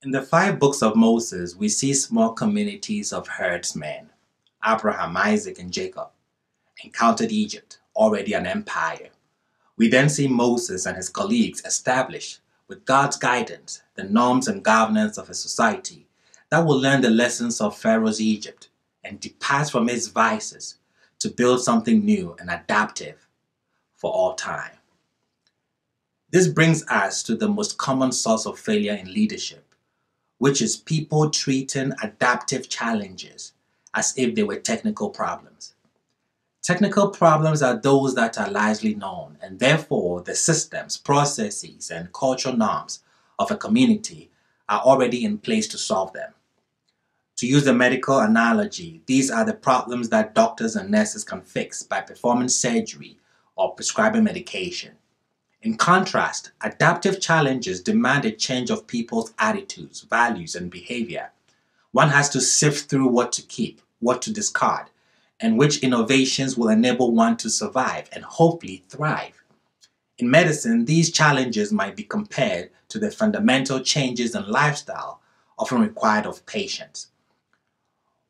In the 5 books of Moses, we see small communities of herdsmen. Abraham, Isaac, and Jacob encountered Egypt, already an empire. We then see Moses and his colleagues establish, with God's guidance, the norms and governance of a society that will learn the lessons of Pharaoh's Egypt and depart from its vices to build something new and adaptive for all time. This brings us to the most common source of failure in leadership, which is people treating adaptive challenges as if they were technical problems. Technical problems are those that are largely known, and therefore the systems, processes, and cultural norms of a community are already in place to solve them. To use the medical analogy, these are the problems that doctors and nurses can fix by performing surgery or prescribing medication. In contrast, adaptive challenges demand a change of people's attitudes, values, and behavior. One has to sift through what to keep, what to discard, and which innovations will enable one to survive and hopefully thrive. In medicine, these challenges might be compared to the fundamental changes in lifestyle often required of patients.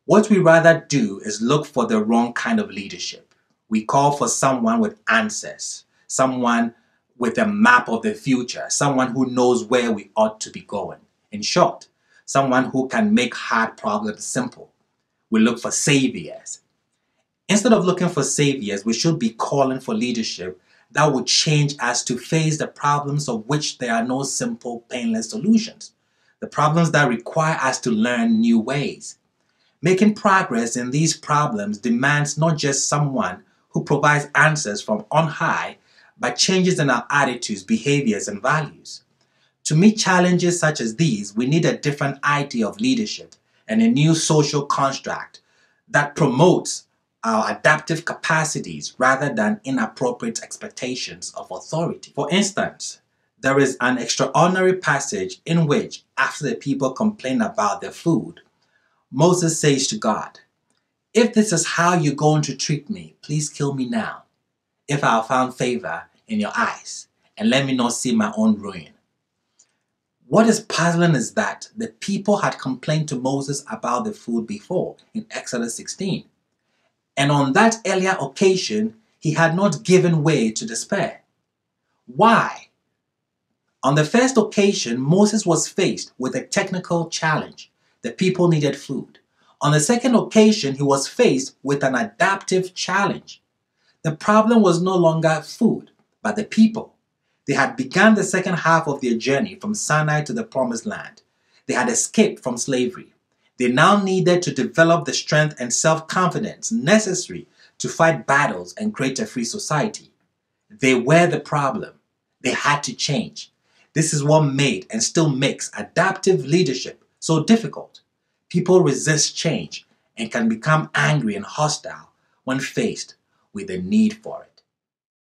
What we rather do is look for the wrong kind of leadership. We call for someone with answers, someone with a map of the future, someone who knows where we ought to be going. In short, someone who can make hard problems simple. We look for saviors. Instead of looking for saviors, we should be calling for leadership that would change us to face the problems of which there are no simple, painless solutions. The problems that require us to learn new ways. Making progress in these problems demands not just someone who provides answers from on high, but changes in our attitudes, behaviors, and values. To meet challenges such as these, we need a different idea of leadership and a new social construct that promotes our adaptive capacities rather than inappropriate expectations of authority. For instance, there is an extraordinary passage in which, after the people complain about their food, Moses says to God, "If this is how you're going to treat me, please kill me now, if I have found favor in your eyes, and let me not see my own ruin." What is puzzling is that the people had complained to Moses about the food before in Exodus 16. And on that earlier occasion, he had not given way to despair. Why? On the first occasion, Moses was faced with a technical challenge. The people needed food. On the second occasion, he was faced with an adaptive challenge. The problem was no longer food, but the people. They had begun the second half of their journey from Sinai to the Promised Land. They had escaped from slavery. They now needed to develop the strength and self-confidence necessary to fight battles and create a free society. They were the problem. They had to change. This is what made and still makes adaptive leadership so difficult. People resist change and can become angry and hostile when faced with the need for it.